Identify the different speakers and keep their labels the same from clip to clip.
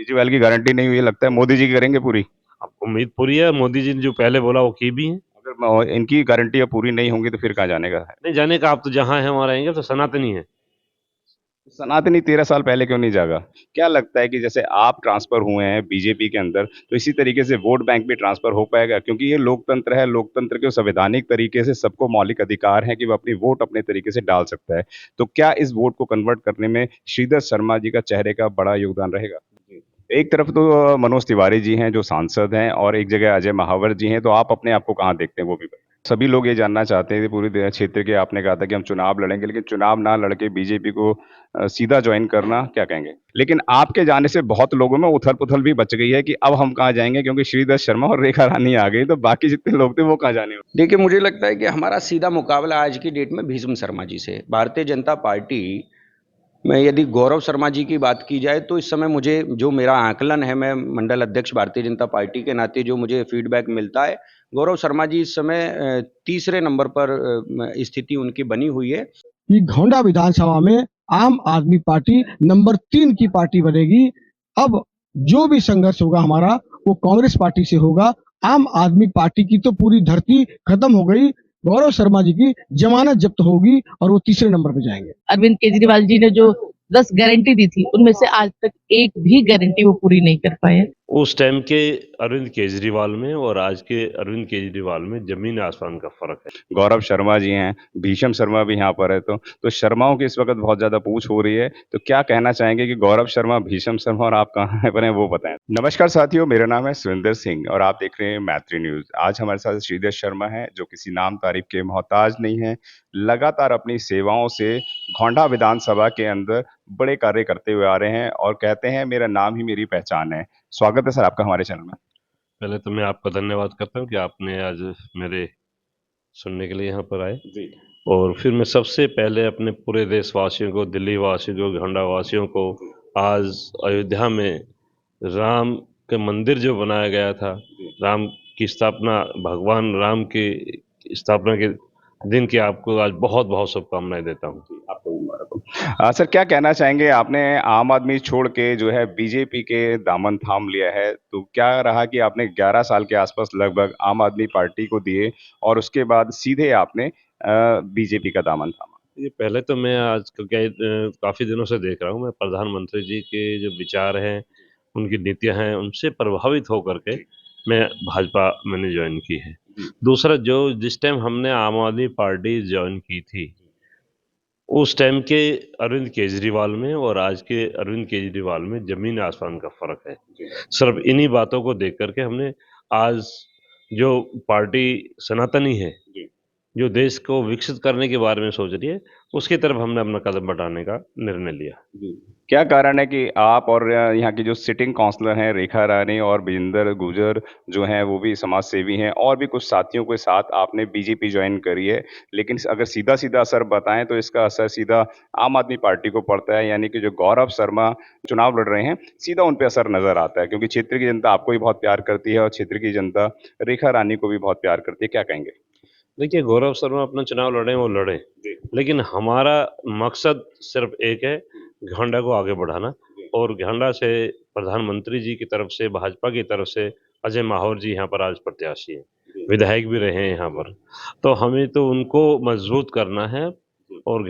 Speaker 1: केजरीवाल की गारंटी नहीं हुई है, लगता है मोदी जी करेंगे पूरी।
Speaker 2: अब उम्मीद पूरी है, मोदी जी ने जो पहले बोला वो की भी है।
Speaker 1: अगर इनकी गारंटियां पूरी नहीं होंगी तो फिर कहाँ जाने का है।
Speaker 2: नहीं जाने का, आप तो जहाँ है वहाँ रहेंगे, तो सनातनी है।
Speaker 1: सनातनी 13 साल पहले क्यों नहीं जागा? क्या लगता है कि जैसे आप ट्रांसफर हुए हैं बीजेपी के अंदर, तो इसी तरीके से वोट बैंक भी ट्रांसफर हो पाएगा? क्योंकि ये लोकतंत्र है, लोकतंत्र के संवैधानिक तरीके से सबको मौलिक अधिकार है कि वो अपनी वोट अपने तरीके से डाल सकता है। तो क्या इस वोट को कन्वर्ट करने में श्रीधर शर्मा जी का चेहरे का बड़ा योगदान रहेगा? एक तरफ तो मनोज तिवारी जी हैं जो सांसद हैं, और एक जगह अजय महावर जी हैं, तो आप अपने आप को कहाँ देखते हैं वो भी बताएं। सभी लोग ये जानना चाहते हैं कि पूरी क्षेत्र के, आपने कहा था कि हम चुनाव लड़ेंगे, लेकिन चुनाव ना लड़के बीजेपी को सीधा ज्वाइन करना, क्या कहेंगे? लेकिन आपके जाने से बहुत लोगों में उथल पुथल भी बच गई है कि अब हम कहाँ जाएंगे, क्योंकि श्रीधर शर्मा और रेखा रानी आ गई, तो बाकी जितने लोग थे वो कहाँ जाने?
Speaker 3: देखिए, मुझे लगता है कि हमारा सीधा मुकाबला आज की डेट में भीष्म शर्मा जी से है। भारतीय जनता पार्टी में यदि गौरव शर्मा जी की बात की जाए, तो इस समय मुझे जो मेरा आकलन है, मैं मंडल अध्यक्ष भारतीय जनता पार्टी के नाते जो मुझे फीडबैक मिलता है, गौरव शर्मा जी इस समय तीसरे नंबर पर स्थिति उनकी बनी हुई है
Speaker 4: कि घोंडा विधानसभा में आम आदमी पार्टी नंबर 3 की पार्टी बनेगी। अब जो भी संघर्ष होगा हमारा, वो कांग्रेस पार्टी से होगा। आम आदमी पार्टी की तो पूरी धरती खत्म हो गई, गौरव शर्मा जी की जमानत जब्त होगी और वो तीसरे नंबर पे जाएंगे।
Speaker 5: अरविंद केजरीवाल जी ने जो 10 गारंटी दी थी, उनमें से आज तक एक भी गारंटी वो पूरी नहीं कर पाए।
Speaker 2: उस टाइम के अरविंद केजरीवाल में और आज के अरविंद केजरीवाल में जमीन आसमान का फर्क है।
Speaker 1: गौरव शर्मा जी हैं, भीषम शर्मा भी यहाँ पर है, तो शर्माओं की इस वक्त बहुत ज्यादा पूछ हो रही है, तो क्या कहना चाहेंगे कि गौरव शर्मा, भीषम शर्मा और आप कहाँ पर हैं वो बताएं। नमस्कार साथियों, मेरा नाम है सुरेंद्र सिंह और आप देख रहे हैं मैत्री न्यूज। आज हमारे साथ श्रीधर शर्मा है, जो किसी नाम तारीफ के मोहताज नहीं है, लगातार अपनी सेवाओं से घोंडा विधानसभा के अंदर बड़े कार्य करते हुए आ रहे हैं और कहते हैं मेरा नाम ही मेरी पहचान है। स्वागत है सर आपका हमारे चैनल में।
Speaker 2: पहले तो मैं आपका धन्यवाद करता हूँ कि आपने आज मेरे सुनने के लिए यहाँ पर आए।
Speaker 1: जी।
Speaker 2: और फिर मैं सबसे पहले अपने पूरे देशवासियों को, दिल्ली वासियों को, घंटा वासियों को, आज अयोध्या में राम के मंदिर जो बनाया गया था, राम की स्थापना, भगवान राम की स्थापना के दिन की आपको आज बहुत बहुत शुभकामनाएं देता हूँ।
Speaker 1: आपको भी मुबारक हो। सर क्या कहना चाहेंगे, आपने आम आदमी छोड़ के जो है बीजेपी के दामन थाम लिया है, तो क्या रहा कि आपने 11 साल के आसपास लगभग आम आदमी पार्टी को दिए और उसके बाद सीधे आपने बीजेपी का दामन थामा?
Speaker 2: ये पहले तो मैं आज काफ़ी दिनों से देख रहा हूँ, मैं प्रधानमंत्री जी के जो विचार हैं, उनकी नीतियाँ हैं, उनसे प्रभावित होकर के मैं भाजपा मैंने ज्वाइन की है। दूसरा, जो जिस टाइम हमने आम आदमी पार्टी ज्वाइन की थी, उस टाइम के अरविंद केजरीवाल में और आज के अरविंद केजरीवाल में ज़मीन आसमान का फ़र्क है। सिर्फ़ इन्हीं बातों को देख कर के हमने आज जो पार्टी सनातनी है, जो देश को विकसित करने के बारे में सोच रही है, उसकी तरफ हमने अपना कदम बढ़ाने का निर्णय लिया।
Speaker 1: क्या कारण है कि आप और यहाँ की जो सिटिंग काउंसलर हैं रेखा रानी और विजेंद्र गुर्जर जो हैं वो भी समाज सेवी हैं, और भी कुछ साथियों के साथ आपने बीजेपी ज्वाइन करी है, लेकिन अगर सीधा सीधा असर बताएं तो इसका असर सीधा आम आदमी पार्टी को पड़ता है, यानी कि जो गौरव शर्मा चुनाव लड़ रहे हैं सीधा उन पर असर नजर आता है, क्योंकि क्षेत्र की जनता आपको भी बहुत प्यार करती है और क्षेत्र की जनता रेखा रानी को भी बहुत प्यार करती है। क्या कहेंगे?
Speaker 2: देखिए, गौरव शर्मा अपना चुनाव लड़ें वो लड़ें, लेकिन हमारा मकसद सिर्फ़ एक है, घांडा को आगे बढ़ाना। और घांडा से प्रधानमंत्री जी की तरफ से, भाजपा की तरफ से अजय माहौर जी यहाँ पर आज प्रत्याशी हैं, विधायक भी रहे हैं यहाँ पर। तो हमें तो उनको मजबूत करना है और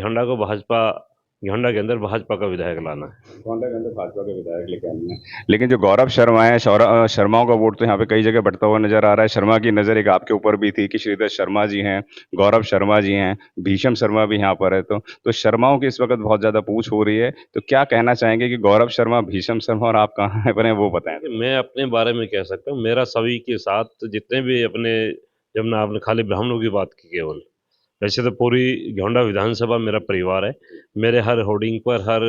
Speaker 2: घांडा के अंदर भाजपा का विधायक लाना है।
Speaker 1: गोंडा के अंदर भाजपा के विधायक लेके आनी है। लेकिन जो गौरव शर्मा है, शर्माओं का वोट तो यहाँ पे कई जगह बढ़ता हुआ नजर आ रहा है। शर्मा की नजर एक आपके ऊपर भी थी कि श्रीधर शर्मा जी हैं, गौरव शर्मा जी हैं, भीषम शर्मा भी यहाँ पर है, तो शर्माओं की इस वक्त बहुत ज्यादा पूछ हो रही है, तो क्या कहना चाहेंगे कि गौरव शर्मा, भीषम शर्मा और आप कहाँ पर हैं वो बताएं।
Speaker 2: मैं अपने बारे में कह सकता हूँ, मेरा सभी के साथ जितने भी अपने, जब ना आपने खाली ब्राह्मणों की बात की केवल, वैसे तो पूरी गोंडा विधानसभा मेरा परिवार है। मेरे हर होर्डिंग पर, हर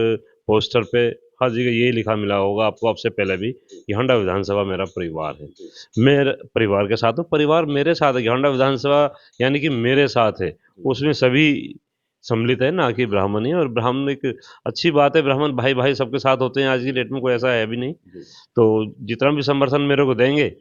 Speaker 2: पोस्टर पे, हर जगह यही लिखा मिला होगा आपको आपसे पहले भी कि गोंडा विधानसभा मेरा परिवार है। मेरे परिवार के साथ हूँ, परिवार मेरे साथ है। गोंडा विधानसभा यानी कि मेरे साथ है, उसमें सभी सम्मिलित है, ना कि ब्राह्मण ही। और ब्राह्मण एक अच्छी बात है, ब्राह्मण भाई भाई सबके साथ होते हैं, आज की डेट में कोई ऐसा है भी नहीं। तो जितना भी समर्थन मेरे को देंगे,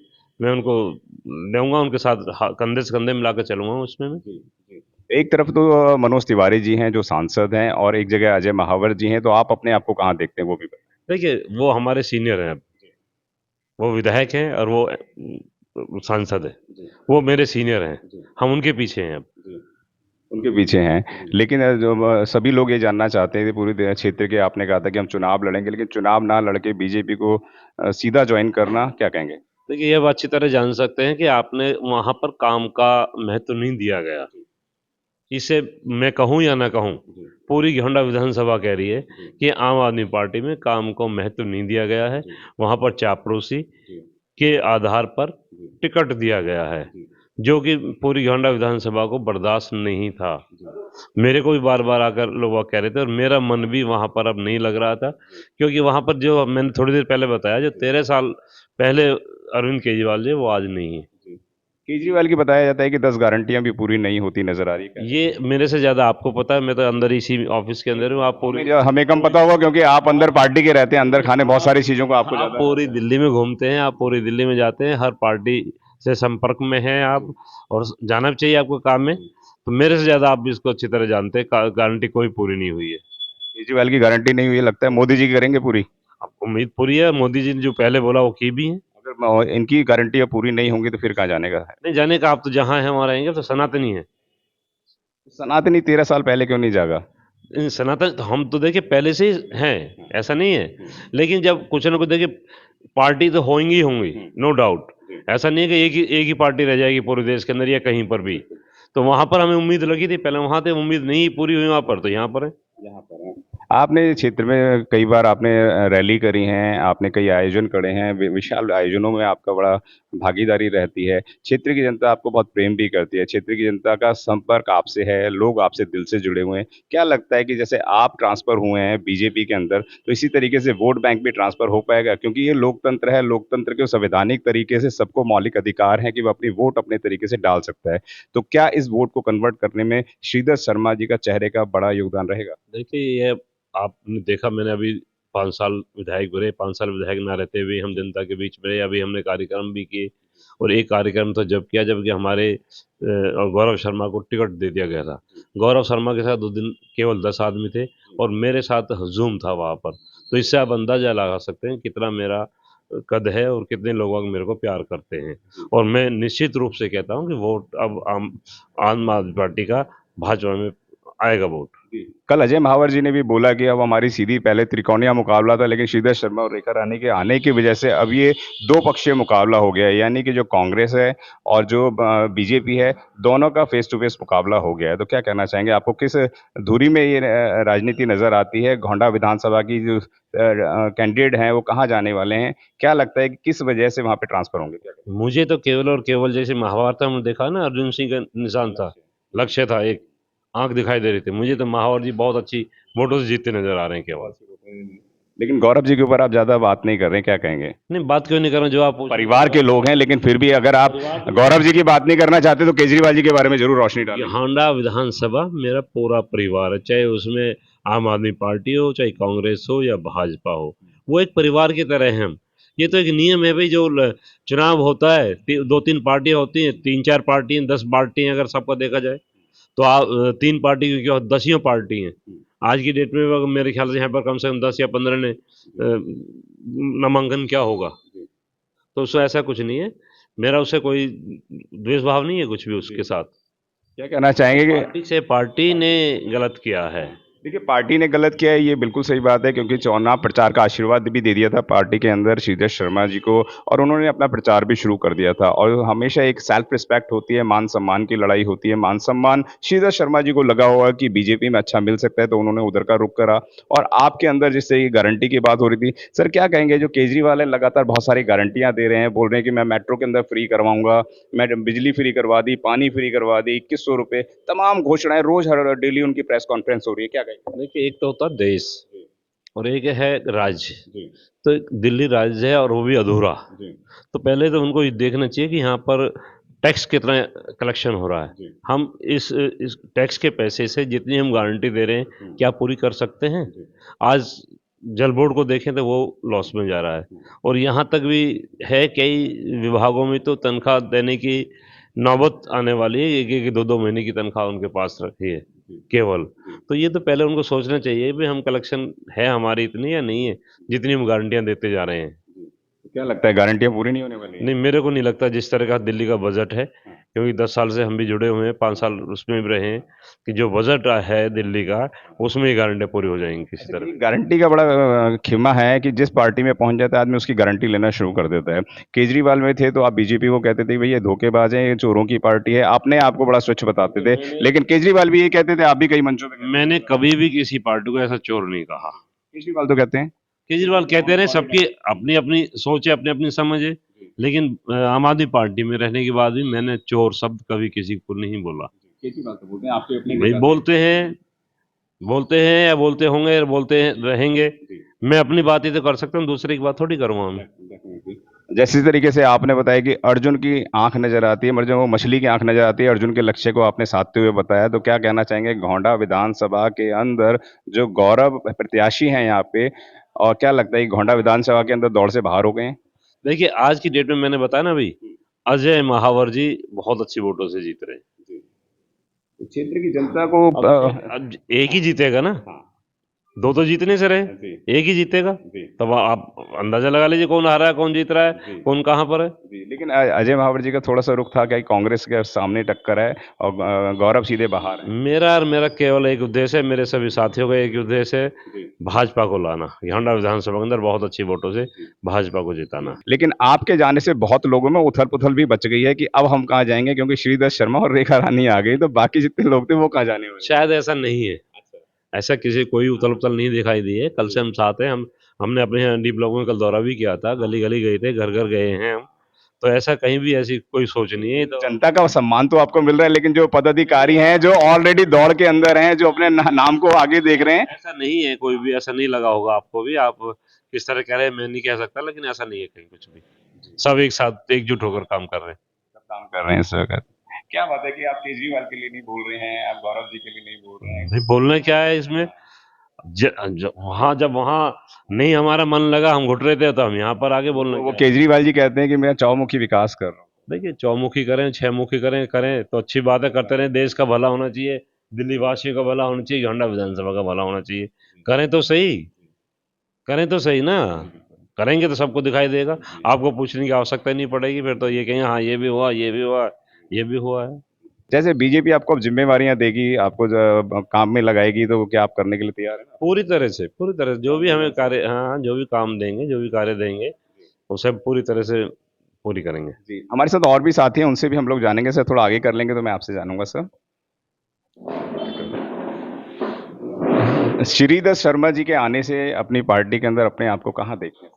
Speaker 2: मैं उनको दूंगा, उनके साथ कंधे से कंधे मिला कर चलूंगा उसमें मैं।
Speaker 1: एक तरफ तो मनोज तिवारी जी हैं जो सांसद हैं, और एक जगह अजय महावर जी हैं, तो आप अपने आप को कहाँ देखते हैं वो भी बताएं।
Speaker 2: देखिए, वो हमारे सीनियर हैं अब, वो विधायक हैं और वो सांसद है, वो मेरे सीनियर हैं, हम उनके पीछे हैं अब।
Speaker 1: उनके पीछे हैं, लेकिन सभी लोग ये जानना चाहते थे पूरे क्षेत्र के, आपने कहा था कि हम चुनाव लड़ेंगे, लेकिन चुनाव ना लड़के बीजेपी को सीधा ज्वाइन करना, क्या कहेंगे?
Speaker 2: देखिए, ये आप अच्छी तरह जान सकते हैं कि आपने वहाँ पर काम का महत्व नहीं दिया गया। इसे मैं कहूँ या ना कहूँ, पूरी घेंडा विधानसभा कह रही है कि आम आदमी पार्टी में काम को महत्व नहीं दिया गया है। वहाँ पर चापलूसी के आधार पर टिकट दिया गया है, जो कि पूरी घेंडा विधानसभा को बर्दाश्त नहीं था। मेरे को भी बार बार आकर लोग कह रहे थे और मेरा मन भी वहाँ पर अब नहीं लग रहा था, क्योंकि वहाँ पर जो मैंने थोड़ी देर पहले बताया, जो 13 साल पहले अरविंद केजरीवाल जी, वो आज नहीं है।
Speaker 1: केजरीवाल की बताया जाता है कि 10 गारंटियां भी पूरी नहीं होती नजर आ रही है।
Speaker 2: ये मेरे से ज़्यादा आपको पता है, मैं तो अंदर इसी ऑफिस के अंदर हूँ। आप पूरी
Speaker 1: हमें कम पता होगा क्योंकि आप अंदर पार्टी के रहते हैं, अंदर खाने बहुत सारी चीजों को आपको
Speaker 2: आप
Speaker 1: ज्यादा।
Speaker 2: पूरी दिल्ली में घूमते हैं, आप पूरी दिल्ली में जाते हैं, हर पार्टी से संपर्क में हैं आप, और जाना भी चाहिए आपको काम में। तो मेरे से ज़्यादा आप भी इसको अच्छी तरह जानते हैं, गारंटी कोई पूरी नहीं हुई है।
Speaker 1: केजरीवाल की गारंटी नहीं हुई है, लगता है मोदी जी करेंगे पूरी।
Speaker 2: अब उम्मीद पूरी है, मोदी जी ने जो पहले बोला वो की भी है।
Speaker 1: अगर इनकी गारंटियां पूरी नहीं होंगी तो फिर कहाँ जाने का है?
Speaker 2: नहीं जाने का, आप तो जहाँ हैं वहाँ रहेंगे, तो सनातनी है।
Speaker 1: सनातनी 13 साल पहले क्यों नहीं जागा?
Speaker 2: सनातन तो हम तो देखिए पहले से ही हैं, ऐसा नहीं है, लेकिन जब कुछ ना कुछ देखिए, पार्टी तो होंगी ही होंगी, नो डाउट। ऐसा नहीं है कि एक ही पार्टी रह जाएगी पूरे देश के अंदर या कहीं पर भी। तो वहां पर हमें उम्मीद लगी थी, पहले वहां थे, उम्मीद नहीं पूरी हुई वहां पर, तो यहाँ पर है।
Speaker 1: यहाँ पर हैं। आपने क्षेत्र में कई बार आपने रैली करी हैं, आपने कई आयोजन करे हैं, विशाल आयोजनों में आपका बड़ा भागीदारी रहती है। क्षेत्र की जनता आपको बहुत प्रेम भी करती है, क्षेत्र की जनता का संपर्क आपसे है, लोग आपसे दिल से जुड़े हुए हैं। क्या लगता है कि जैसे आप ट्रांसफर हुए हैं बीजेपी के अंदर, तो इसी तरीके से वोट बैंक भी ट्रांसफर हो पाएगा? क्योंकि ये लोकतंत्र है, लोकतंत्र के संवैधानिक तरीके से सबको मौलिक अधिकार है कि वो अपनी वोट अपने तरीके से डाल सकता है। तो क्या इस वोट को कन्वर्ट करने में श्रीधर शर्मा जी का चेहरे का बड़ा योगदान रहेगा?
Speaker 2: देखिए, ये आपने देखा, मैंने अभी 5 साल विधायक रहे, 5 साल विधायक ना रहते हुए हम जनता के बीच में रहे। अभी हमने कार्यक्रम भी किए, और एक कार्यक्रम तो जब किया जबकि हमारे गौरव शर्मा को टिकट दे दिया गया था। गौरव शर्मा के साथ 2 दिन केवल 10 आदमी थे, और मेरे साथ हजूम था वहाँ पर। तो इससे आप अंदाजा लगा सकते हैं कितना मेरा कद है और कितने लोग मेरे को प्यार करते हैं। और मैं निश्चित रूप से कहता हूँ कि वोट अब आम आदमी पार्टी का भाजपा में आएगा वोट।
Speaker 1: कल अजय महावर जी ने भी बोला कि अब हमारी सीधी, पहले त्रिकोणीय मुकाबला था, लेकिन श्रीधर शर्मा और रेखा रानी के आने की वजह से अब ये 2 पक्षीय मुकाबला हो गया है। यानी कि जो कांग्रेस है और जो बीजेपी है, दोनों का फेस टू फेस मुकाबला हो गया है। तो क्या कहना चाहेंगे, आपको किस धुरी में ये राजनीति नजर आती है? गोंडा विधानसभा की जो कैंडिडेट हैं वो कहाँ जाने वाले हैं? क्या लगता है कि किस वजह से वहां पे ट्रांसफर होंगे? क्या कहते
Speaker 2: मुझे तो केवल और केवल, जैसे महाभारत हमने देखा ना, अर्जुन सिंह का निशान था, लक्ष्य था, एक आंख दिखाई दे रही थी। मुझे तो महावर जी बहुत अच्छी वोटों से जीतते नजर आ रहे हैं केवल।
Speaker 1: हैं? लेकिन गौरव जी के ऊपर आप ज्यादा बात नहीं कर रहे हैं, क्या कहेंगे?
Speaker 2: नहीं, बात क्यों नहीं कर रहा हूं, जो आप
Speaker 1: परिवार के लोग हैं, लेकिन फिर भी अगर आप गौरव जी की बात नहीं करना चाहते तो केजरीवाल जी के बारे में जरूर रोशनी डालें।
Speaker 2: हांडा विधानसभा मेरा पूरा परिवार है, चाहे उसमें आम आदमी पार्टी हो, चाहे कांग्रेस हो या भाजपा हो, वो एक परिवार की तरह हैं हम। ये तो एक नियम है भाई, जो चुनाव होता है, 2-3 पार्टियां होती हैं, 3-4 पार्टियां, 10 पार्टियां, अगर सबका देखा जाए तो आप 3 पार्टी की क्या 10 पार्टी हैं आज की डेट में। अगर मेरे ख्याल से यहाँ पर कम से कम 10 या 15 ने नामांकन किया होगा, तो उससे ऐसा कुछ नहीं है। मेरा उससे कोई द्वेष भाव नहीं है कुछ भी उसके साथ।
Speaker 1: क्या कहना चाहेंगे कि
Speaker 2: पार्टी से पार्टी ने गलत किया है।
Speaker 1: देखिए, पार्टी ने गलत किया है, ये बिल्कुल सही बात है, क्योंकि चुनाव प्रचार का आशीर्वाद भी दे दिया था पार्टी के अंदर श्रीधर शर्मा जी को, और उन्होंने अपना प्रचार भी शुरू कर दिया था। और हमेशा एक सेल्फ रिस्पेक्ट होती है, मान सम्मान की लड़ाई होती है। मान सम्मान श्रीधर शर्मा जी को लगा हुआ कि बीजेपी में अच्छा मिल सकता है, तो उन्होंने उधर का रुख करा। और आपके अंदर जिससे गारंटी की बात हो रही थी, सर क्या कहेंगे, जो केजरीवाल है लगातार बहुत सारी गारंटियां दे रहे हैं, बोल रहे हैं कि मैं मेट्रो के अंदर फ्री करवाऊंगा, मैं बिजली फ्री करवा दी, पानी फ्री करवा दी, 2100 रुपये, तमाम घोषणाएं रोज हर डेली उनकी प्रेस कॉन्फ्रेंस हो रही है, क्या कहेंगे?
Speaker 2: देखिए, एक तो होता है देश और एक है राज्य। तो एक दिल्ली राज्य है और वो भी अधूरा। तो पहले तो उनको ये देखना चाहिए कि यहाँ पर टैक्स कितना कलेक्शन हो रहा है। हम इस टैक्स के पैसे से जितनी हम गारंटी दे रहे हैं, क्या पूरी कर सकते हैं? आज जल बोर्ड को देखें तो वो लॉस में जा रहा है, और यहाँ तक भी है कई विभागों में तो तनख्वाह देने की नौबत आने वाली है, 1-1, 2-2 महीने की तनख्वाह उनके पास रखी है केवल। तो ये तो पहले उनको सोचना चाहिए भी हम कलेक्शन है हमारी इतनी या नहीं है, जितनी हम गारंटियां देते जा रहे हैं।
Speaker 1: क्या लगता है गारंटियां पूरी नहीं होने वाली हैं?
Speaker 2: नहीं, मेरे को नहीं लगता जिस तरह का दिल्ली का बजट है, क्योंकि 10 साल से हम भी जुड़े हुए हैं, 5 साल उसमें भी रहे हैं, कि जो बजट है दिल्ली का, उसमें ही गारंटियाँ पूरी हो जाएँगी किसी
Speaker 1: अच्छा,
Speaker 2: तरह।
Speaker 1: ये गारंटी का बड़ा खिमा है कि जिस पार्टी में पहुंच जाता है आदमी उसकी गारंटी लेना शुरू कर देता है। केजरीवाल में थे तो आप बीजेपी को कहते थे भाई ये धोखेबाज है, ये चोरों की पार्टी है, अपने आप को बड़ा स्वच्छ बताते थे। लेकिन केजरीवाल भी ये कहते थे, आप भी कई मंचों पे कहते थे।
Speaker 2: मैंने कभी भी किसी पार्टी को ऐसा चोर नहीं कहा।
Speaker 1: केजरीवाल तो कहते हैं।
Speaker 2: केजरीवाल कहते रहे, सबकी अपनी-अपनी सोच है, अपनी-अपनी समझ है, लेकिन आम आदमी पार्टी में रहने के बाद भी मैंने चोर शब्द कभी किसी को नहीं बोला।
Speaker 1: केजरीवाल तो बोलते हैं आपके अपने
Speaker 2: भाई बोलते हैं या बोलते होंगे या बोलते रहेंगे। मैं अपनी बात ही तो कर सकता हूँ, दूसरे की बात थोड़ी करूँगा मैं।
Speaker 1: जैसे तरीके से आपने बताया कि अर्जुन की आंख नजर आती है, मतलब वो मछली की आंख नजर आती है, अर्जुन के लक्ष्य को आपने साधते हुए बताया, तो क्या कहना चाहेंगे गोंडा विधानसभा के अंदर जो गौरव प्रत्याशी हैं यहाँ पे, और क्या लगता है कि गोंडा विधानसभा के अंदर दौड़ से बाहर हो गए हैं?
Speaker 2: देखिए, आज की डेट में मैंने बताया ना भाई, अजय महावर जी बहुत अच्छी वोटों से जीत रहे हैं।
Speaker 1: क्षेत्र की जनता को
Speaker 2: अब एक ही जीतेगा ना, दो तो जीतने से रहे,
Speaker 1: जी।
Speaker 2: एक ही जीतेगा।
Speaker 1: जी।
Speaker 2: तब आप अंदाजा लगा लीजिए कौन हारा है, कौन जीत रहा है,
Speaker 1: जी।
Speaker 2: कौन कहाँ पर है।
Speaker 1: जी, लेकिन अजय महावर जी का थोड़ा सा रुख था कि कांग्रेस के सामने टक्कर है और गौरव सीधे बाहर है।
Speaker 2: मेरा केवल एक उद्देश्य है, मेरे सभी साथियों का एक उद्देश्य है, भाजपा को लाना। गोंडा विधानसभा के अंदर बहुत अच्छी वोटों से भाजपा को जिताना।
Speaker 1: लेकिन आपके जाने से बहुत लोगों में उथल-पुथल भी बच गई है कि अब हम कहाँ जाएँगे, क्योंकि श्रीधर शर्मा और रेखा रानी आ गई, तो बाकी जितने लोग थे वो कहाँ जाने वाले?
Speaker 2: शायद ऐसा नहीं है, ऐसा किसी कोई उथल-पुथल नहीं दिखाई दी है। कल से हम साथ हैं, हमने अपने यहाँ डी ब्लॉक में कल दौरा भी किया था, गली-गली गए थे, घर-घर गए हैं हम। तो ऐसा कहीं भी ऐसी कोई सोच नहीं है। तो
Speaker 1: जनता का सम्मान तो आपको मिल रहा है, लेकिन जो पदाधिकारी हैं, जो ऑलरेडी दौड़ के अंदर हैं, जो अपने नाम को आगे देख रहे हैं।
Speaker 2: ऐसा नहीं है, कोई भी ऐसा नहीं लगा होगा आपको भी। आप किस तरह कह रहे हैं मैं नहीं कह सकता, लेकिन ऐसा नहीं है कहीं कुछ भी। सब एक साथ एकजुट होकर काम कर रहे हैं।
Speaker 1: सब काम कर रहे हैं इस वक्त। क्या बात है कि आप केजरीवाल के लिए नहीं बोल रहे हैं, आप गौरव जी के लिए नहीं बोल रहे हैं।
Speaker 2: भाई बोलना क्या है इसमें? जब वहाँ नहीं हमारा मन लगा, हम घुट रहे थे, तो हम यहाँ पर आगे बोलना
Speaker 1: तो वो
Speaker 2: क्या है?
Speaker 1: केजरीवाल जी कहते हैं कि मैं चौमुखी विकास कर रहा हूँ।
Speaker 2: देखिए, चौमुखी करें, छहमुखी करें तो अच्छी बात है, करते रहें। देश का भला होना चाहिए, दिल्ली वासियों का भला होना चाहिए, गोंडा विधानसभा का भला होना चाहिए। करें तो सही, करें तो सही ना। करेंगे तो सबको दिखाई देगा, आपको पूछने की आवश्यकता नहीं पड़ेगी। फिर तो ये कहेंगे हाँ ये भी हुआ, ये भी हुआ, ये भी हुआ है।
Speaker 1: जैसे बीजेपी आपको अब जिम्मेवारियां देगी, आपको काम में लगाएगी, तो क्या आप करने के लिए तैयार हैं?
Speaker 2: पूरी तरह से जो भी हमें कार्य, हाँ, जो भी काम देंगे, जो भी कार्य देंगे, वो सब पूरी तरह से पूरी करेंगे।
Speaker 1: जी, हमारे साथ और भी साथी हैं, उनसे भी हम लोग जानेंगे। सर थोड़ा आगे कर लेंगे तो मैं आपसे जानूंगा सर। श्रीधर शर्मा जी के आने से अपनी पार्टी के अंदर अपने आप को कहाँ देखते हैं?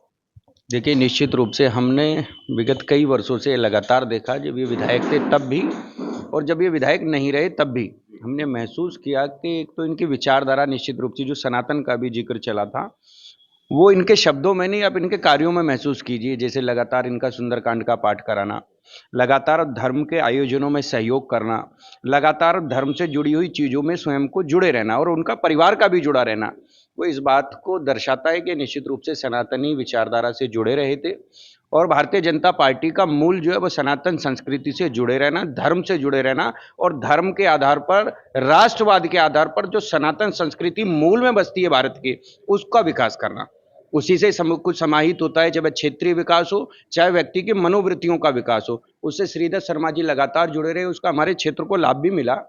Speaker 3: देखिए, निश्चित रूप से हमने विगत कई वर्षों से लगातार देखा, जब ये विधायक थे तब भी और जब ये विधायक नहीं रहे तब भी हमने महसूस किया कि एक तो इनकी विचारधारा, निश्चित रूप से जो सनातन का भी जिक्र चला था, वो इनके शब्दों में नहीं, आप इनके कार्यों में महसूस कीजिए। जैसे लगातार इनका सुंदरकांड का पाठ कराना, लगातार धर्म के आयोजनों में सहयोग करना, लगातार धर्म से जुड़ी हुई चीज़ों में स्वयं को जुड़े रहना और उनका परिवार का भी जुड़ा रहना, वो इस बात को दर्शाता है कि निश्चित रूप से सनातनी विचारधारा से जुड़े रहे थे। और भारतीय जनता पार्टी का मूल जो है वो सनातन संस्कृति से जुड़े रहना, धर्म से जुड़े रहना और धर्म के आधार पर, राष्ट्रवाद के आधार पर जो सनातन संस्कृति मूल में बसती है भारत के, उसका विकास करना। उसी से कुछ समाहित होता है, चाहे क्षेत्रीय विकास हो, चाहे व्यक्ति की मनोवृत्तियों का विकास हो। उससे श्रीधर शर्मा जी लगातार जुड़े रहे, उसका हमारे क्षेत्र को लाभ भी मिला।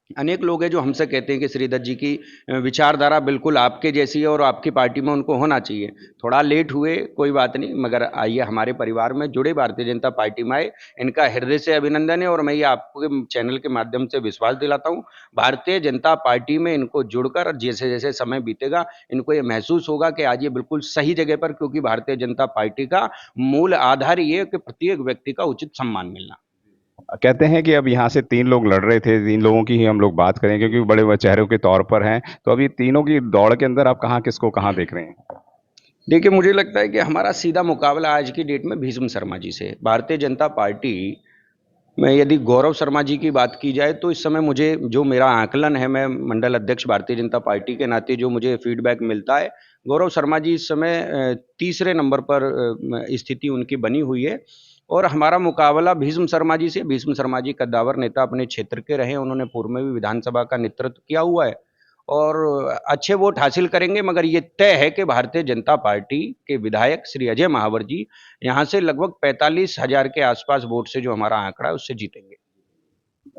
Speaker 3: अनेक लोग हैं जो हमसे कहते हैं कि श्रीधर जी की विचारधारा बिल्कुल आपके जैसी है और आपकी पार्टी में उनको होना चाहिए। थोड़ा लेट हुए, कोई बात नहीं, मगर आइए हमारे परिवार में जुड़े, भारतीय जनता पार्टी में आए। इनका हृदय से अभिनंदन है और मैं ये आपके चैनल के माध्यम से विश्वास दिलाता हूँ, भारतीय जनता पार्टी में इनको जुड़कर जैसे जैसे समय बीतेगा, इनको ये महसूस होगा कि आज ये बिल्कुल सही जगह पर, क्योंकि भारतीय जनता पार्टी का मूल आधार ये है कि प्रत्येक व्यक्ति का उचित सम्मान मिलना।
Speaker 1: कहते हैं कि अब यहाँ से 3 लोग लड़ रहे थे, 3 लोगों की ही हम लोग बात करें क्योंकि बड़े चेहरों के तौर पर हैं। तो अभी तीनों की दौड़ के अंदर आप कहाँ किसको कहाँ देख रहे हैं?
Speaker 3: देखिए, मुझे लगता है कि हमारा सीधा मुकाबला आज की डेट में भीष्म शर्मा जी से है। भारतीय जनता पार्टी में यदि गौरव शर्मा जी की बात की जाए तो इस समय मुझे जो मेरा आकलन है, मैं मंडल अध्यक्ष भारतीय जनता पार्टी के नाते जो मुझे फीडबैक मिलता है, गौरव शर्मा जी इस समय तीसरे नंबर पर स्थिति उनकी बनी हुई है और हमारा मुकाबला भीष्म शर्मा जी से। भीष्म शर्मा जी कद्दावर नेता अपने क्षेत्र के रहे, उन्होंने पूर्व में भी विधानसभा का नेतृत्व किया हुआ है और अच्छे वोट हासिल करेंगे। मगर ये तय है कि भारतीय जनता पार्टी के विधायक श्री अजय महावर जी यहाँ से लगभग 45,000 के आसपास वोट से, जो हमारा आंकड़ा है, उससे जीतेंगे।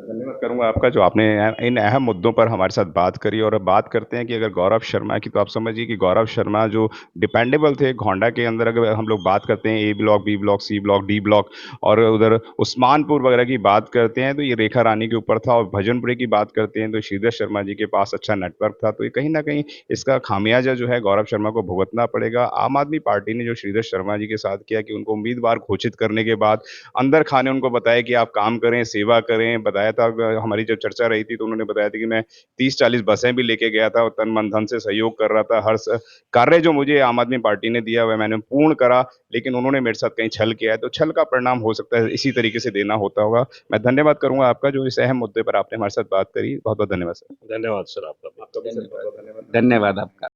Speaker 1: धन्यवाद करूंगा आपका, जो आपने इन अहम मुद्दों पर हमारे साथ बात करी। और अब बात करते हैं कि अगर गौरव शर्मा की, तो आप समझिए कि गौरव शर्मा जो डिपेंडेबल थे गोंडा के अंदर, अगर हम लोग बात करते हैं A block, B block, C block, D block और उधर उस्मानपुर वगैरह की बात करते हैं तो ये रेखा रानी के ऊपर था। और भजनपुरी की बात करते हैं तो श्रीधर शर्मा जी के पास अच्छा नेटवर्क था। तो ये कहीं ना कहीं इसका खामियाजा जो है गौरव शर्मा को भुगतना पड़ेगा। आम आदमी पार्टी ने जो श्रीधर शर्मा जी के साथ किया कि उनको उम्मीदवार घोषित करने के बाद अंदर खाने उनको बताया कि आप काम करें, सेवा करें। बताया था, हमारी जब चर्चा रही थी तो उन्होंने बताया था कि मैं 30-40 बसें भी लेके गया था और तन मन धन से सहयोग कर रहा था। हर कार्य जो मुझे आम आदमी पार्टी ने दिया वह मैंने पूर्ण करा, लेकिन उन्होंने मेरे साथ कहीं छल किया है। तो छल का परिणाम हो सकता है इसी तरीके से देना होता होगा। मैं धन्यवाद करूंगा आपका, जो इस अहम मुद्दे पर आपने हमारे साथ बात करी। बहुत बहुत धन्यवाद सर।
Speaker 2: धन्यवाद सर आपका भी।
Speaker 1: आपका भी सर बहुत बहुत धन्यवाद।
Speaker 3: धन्यवाद आपका।